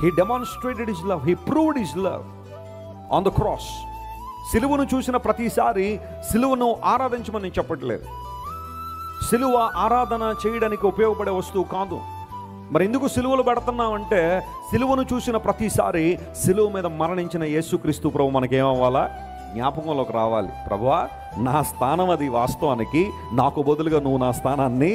He demonstrated his love. He proved his love on the cross. సిలువను చూసిన ప్రతిసారి సిలువను ఆరాధించమని నేను చెప్పట్లేదు. సిలువ ఆరాధన చేయడానికి ఉపయోగపడే వస్తువు కాదు. మరి ఎందుకు సిలువలు పెడుతున్నామంటే, సిలువను చూసిన ప్రతిసారి సిలువ మీద మరణించిన యేసుక్రీస్తు ప్రభు మనకేమవ్వాలా? జ్ఞాపకంలోకి రావాలి. ప్రభువా, నా స్థానం అది, వాస్తవానికి నాకు బదులుగా నువ్వు నా స్థానాన్ని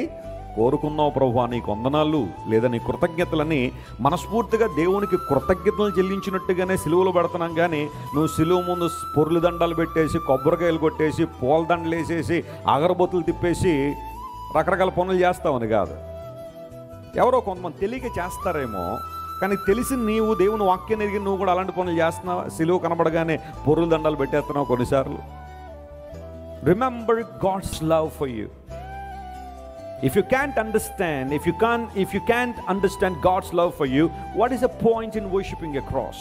కోరుకున్నావు ప్రభువా, నీకు వందనాలు లేదా నీ కృతజ్ఞతలని మనస్ఫూర్తిగా దేవునికి కృతజ్ఞతలు చెల్లించినట్టుగానే సిలువలు పెడుతున్నాం. కానీ నువ్వు సిలువ ముందు పొర్లు దండాలు పెట్టేసి, కొబ్బరికాయలు కొట్టేసి, పూల దండలు వేసేసి, అగరబత్తులు తిప్పేసి రకరకాల పనులు చేస్తావని కాదు. ఎవరో కొంతమంది తెలియక చేస్తారేమో, కానీ తెలిసి నీవు దేవుని వాక్యం ఎరిగి నువ్వు కూడా అలాంటి పనులు చేస్తున్నావు. సిలువ కనబడగానే పొర్లు దండాలు పెట్టేస్తున్నావు కొన్నిసార్లు. Remember God's love for you. If you can't understand God's love for you, what is the point in worshiping a cross?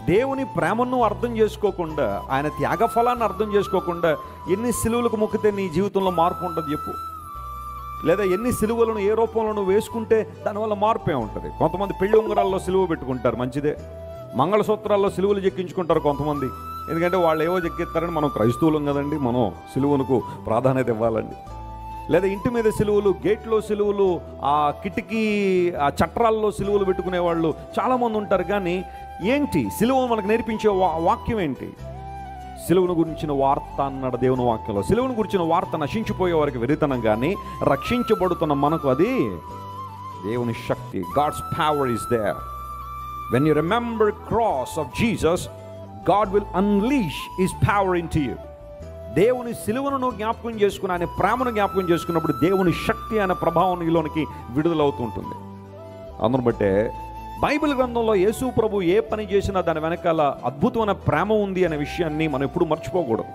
దేవుని ప్రేమను అర్థం చేసుకోకుండా, ఆయన త్యాగ ఫలాన్ని అర్థం చేసుకోకుండా ఎన్ని సిలువలకు మొక్కితే నీ జీవితంలో మార్పు ఉంటుంది చెప్పు? లేదా ఎన్ని సిలువలను ఏ రూపంలో వేసుకుంటే దానివల్ల మార్పే ఉంటుంది. కొంతమంది పెళ్లి ఉంగరాల్లో సిలువ పెట్టుకుంటారు, మంచిదే. మంగళసూత్రాల్లో సిలువలు చెక్కించుకుంటారు కొంతమంది. ఎందుకంటే వాళ్ళు ఏవో చెక్కిస్తారని, మనం క్రైస్తవులం కదండి, మనం సిలువలకు ప్రాధాన్యత ఇవ్వాలండి. లేదా ఇంటి మీద సిలువలు, గేట్లో సిలువలు, ఆ కిటికీ ఆ చట్రాల్లో సిలువలు పెట్టుకునేవాళ్ళు చాలామంది ఉంటారు. కానీ ఏంటి సిలువ మనకు నేర్పించే వాక్యం ఏంటి? సిలువను గురించిన వార్త అన్నాడు దేవుని వాక్యంలో. సిలువను గురించిన వార్త నశించిపోయే వారికి వెరితనం, కానీ రక్షించబడుతున్న మనకు అది దేవుని శక్తి. God's power is there. When you remember cross of Jesus, God will unleash his power into you. దేవుని సిలువను జ్ఞాపకం చేసుకుని, ఆయన ప్రేమను జ్ఞాపకం చేసుకున్నప్పుడు దేవుని శక్తి అనే ప్రభావం నీలోనికి విడుదలవుతుంటుంది. అందును బట్టే బైబిల్ గ్రంథంలో యేసు ప్రభు ఏ పని చేసినా దాని వెనకాల అద్భుతమైన ప్రేమ ఉంది అనే విషయాన్ని మనం ఎప్పుడు మర్చిపోకూడదు.